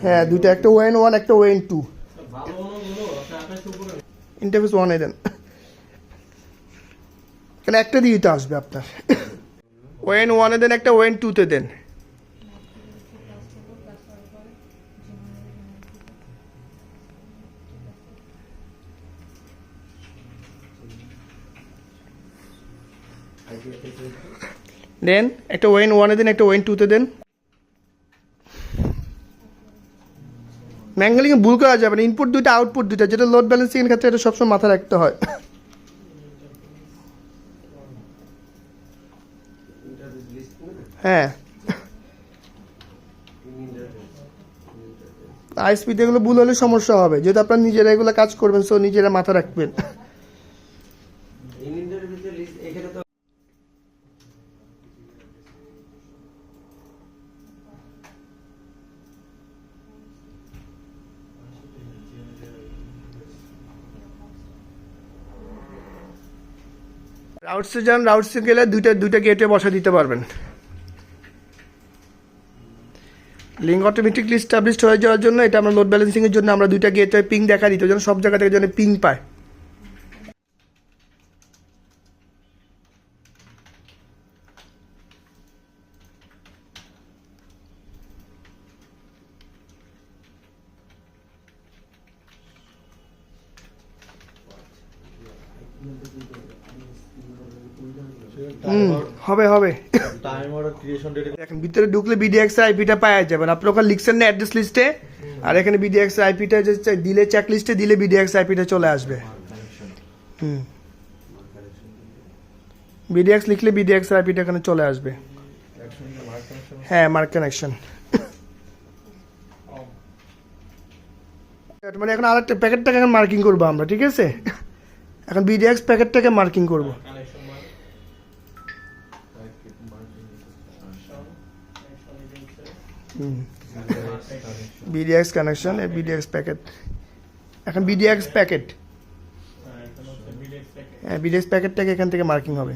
হ্যাঁ দুইটা, একটা ওএন 1 একটা ওএন 2। ইন্টারফেস 1 এ দেন, কেন একটা দিয়ে তো আসবে আপনার। ওএন 1 এ দেন, একটা ওএন 2 তে দেন। দেন একটা ওএন 1 এ দেন, একটা ওএন 2 তে দেন। ম্যাঙ্গেলিং ভুল করা যাবে না, ইনপুট দুইটা আউটপুট দুইটা, যেটা লোড ব্যালেন্সিং এর ক্ষেত্রে এটা সবসময় মাথায় রাখতে হয়। হ্যাঁ আইএসপি এগুলো ভুল হলে সমস্যা হবে, যেহেতু আপনার নিজেরা এগুলো কাজ করবেন, সো নিজেরা মাথা রাখবেন। রাউটসে যান, রাউটসে গেলে দুইটা গেটে বসা দিতে পারবেন। লিঙ্ক অটোমেটিকলি এস্টাবলিশড হয়ে যাওয়ার জন্য এটা আমরা লোড ব্যালেন্সিং এর জন্য আমরা দুইটা গেটে পিং দেখা দিতে, যেন সব জায়গা থেকে যেন পিং পায়। হবে হবে। এখন ভিতরে ঢুকলে বিডিএক্স আইপিটা পাওয়া যাবেন, আপনি ওখানে লিখছেন না অ্যাড্রেস লিস্টে, আর এখানে বিডিএক্স আইপিটা দিলে চেক লিস্টে দিলে বিডিএক্স আইপিটা চলে আসবে। বিডিএক্স লিখলে বিডিএক্স আইপিটা এখানে চলে আসবে। হ্যাঁ মার্ক কানেকশন, মানে এখন আরেকটা প্যাকেটটাকে এখন মার্কিং করবো আমরা, ঠিক আছে? এখন বিডিএক্স প্যাকেটটাকে মার্কিং করবো। বিডিএক্স কানেকশন, বিডিএক্স প্যাকেট, এখন বিডিএক্স প্যাকেট, হ্যাঁ বিডিএক্স প্যাকেটটাকে এখান থেকে মার্কিং হবে।